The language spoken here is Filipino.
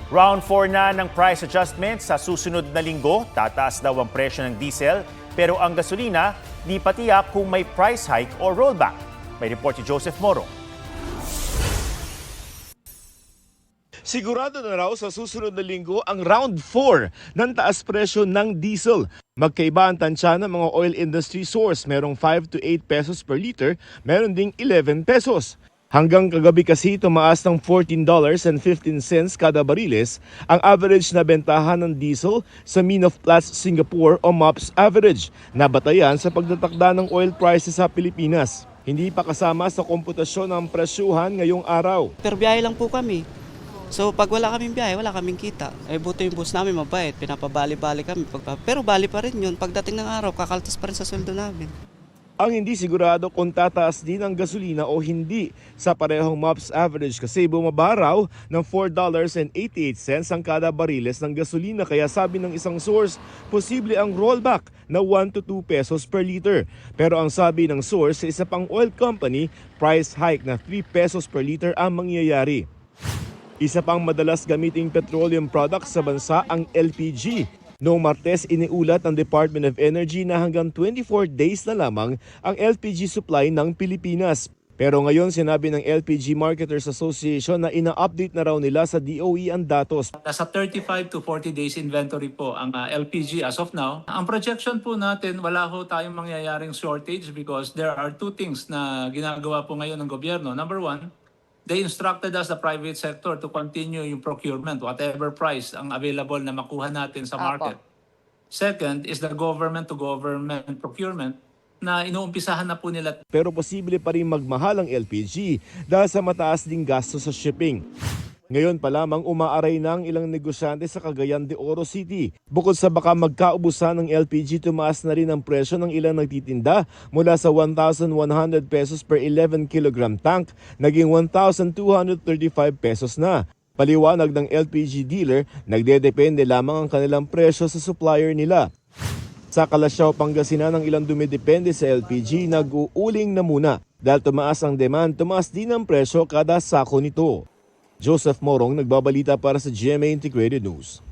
Round 4 na ng price adjustment sa susunod na linggo. Tataas daw ang presyo ng diesel, pero ang gasolina di pa tiyak kung may price hike o rollback. May report si Joseph Morong. Sigurado na raw sa susunod na linggo ang round 4 ng taas presyo ng diesel. Magkaiba ang tansya ng mga oil industry source. Merong 5 to 8 pesos per liter, meron ding 11 pesos. Hanggang kagabi kasi tumaas ng $14.15 kada bariles ang average na bentahan ng diesel sa Mean of Platts Singapore o MOPS average na batayan sa pagtatakda ng oil prices sa Pilipinas. Hindi pa kasama sa komputasyon ng presyuhan ngayong araw. Per biyahe lang po kami. So pag wala kaming biyahe, wala kaming kita. Buto yung boss namin mabait, pinapabali-bali kami. Pero bali pa rin yun, pagdating ng araw, kakaltas pa rin sa sweldo namin. Ang hindi sigurado kung tataas din ang gasolina o hindi sa parehong MOPS average kasi bumaba raw ng $4.88 ang kada bariles ng gasolina. Kaya sabi ng isang source, posible ang rollback na 1 to 2 pesos per liter. Pero ang sabi ng source sa isa pang oil company, price hike na 3 pesos per liter ang mangyayari. Isa pang madalas gamiting petroleum product sa bansa ang LPG. Noong Martes, iniulat ng Department of Energy na hanggang 24 days na lamang ang LPG supply ng Pilipinas. Pero ngayon sinabi ng LPG Marketers Association na ina-update na raw nila sa DOE ang datos. Nasa 35 to 40 days inventory po ang LPG as of now. Ang projection po natin, wala ho tayong mangyayaring shortage because there are two things na ginagawa po ngayon ng gobyerno. Number one, they instructed us, the private sector, to continue yung procurement, whatever price ang available na makuha natin sa market. Second is the government-to-government procurement na inuumpisahan na po nila. Pero posible pa rin magmahal ang LPG dahil sa mataas ding gasto sa shipping. Ngayon pa lamang umaaray na ang ilang negosyante sa Cagayan de Oro City. Bukod sa baka magkaubusan ng LPG, tumaas na rin ang presyo ng ilang nagtitinda mula sa 1,100 pesos per 11 kilogram tank, naging 1,235 pesos na. Paliwanag ng LPG dealer, nagdedepende lamang ang kanilang presyo sa supplier nila. Sa Calasiao, Pangasinan, ang ilang dumidepende sa LPG nag-uuling na muna. Dahil tumaas ang demand, tumaas din ang presyo kada sako nito. Joseph Morong, nagbabalita para sa GMA Integrated News.